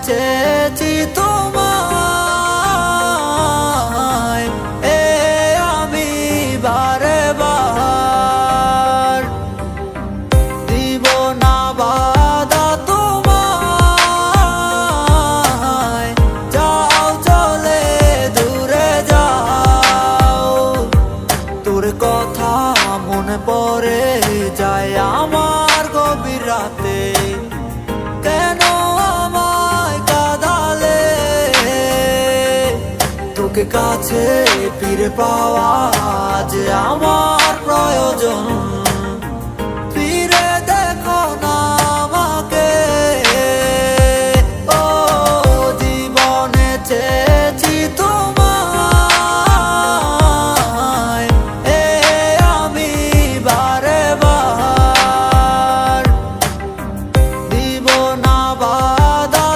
চেয়েছি তোমায় আমি বারে বার দিব না বাধা তোমায় যাও চলে দূরে যাও তোর কথা মনে পড়ে যায় আমার গভীর রাতে কেন তোকে কাছে ফিরে পাওয়া যে আমার প্রয়োজন ফিরে দেখো না আমাকে ও জীবনে চেয়েছি তোমায় আমি বারে বার দিব না বাধা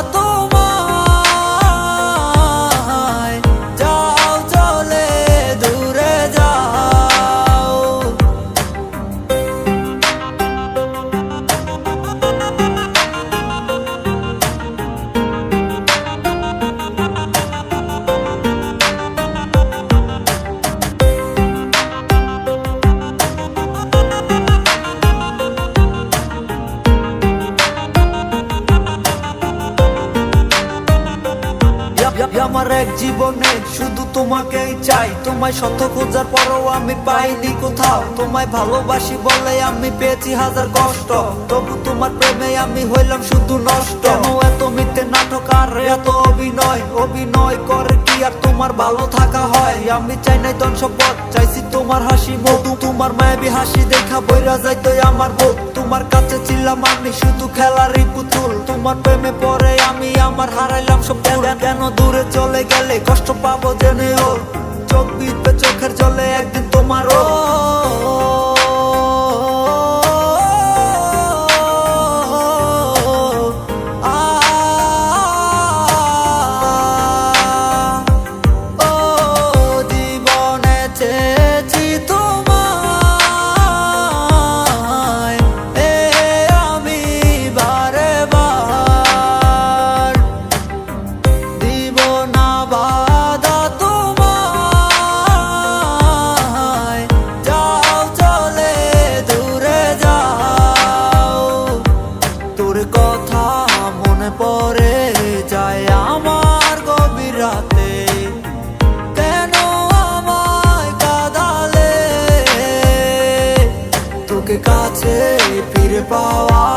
আমার এক জীবনে শুধু তোমাকেই চাই তোমায় শত খোঁজার পরও আমি পাইনি কোথাও তোমায় ভালোবাসি বলে আমি পেয়েছি হাজার কষ্ট তবু তোমার প্রেমে আমি হইলাম শুধু নষ্ট এত মিথ্যে নাটক আর এত অভিনয় করে কি আর তোমার ভালো থাকা হয় আমি চাই নাই ধন সম্পদ চাইছি তোমার হাসি মধু তোমার মায়াবী হাসি দেখা বইরা যাইতো আমার বুক তোমার কাছে ছিলাম আমি শুধু খেলারই পুতুল তোমার প্রেমে পড়ে আমি আমার হারাইলাম সব কেন দূরে চলে গেলে কষ্ট পাবো জেনেও চোখ বিঁধবে চোখের জলে একদিন তোমারও জীবনে চেয়েছি তোমায় আমি বারে বার দিব না বাধা তোমায় যাও চলে দূরে যাও তোর কথা মনে পড়ে যায় আমার গভীর রাতে কেন আমায় কাঁদালে তোকে কাছে ফিরে পাওয়া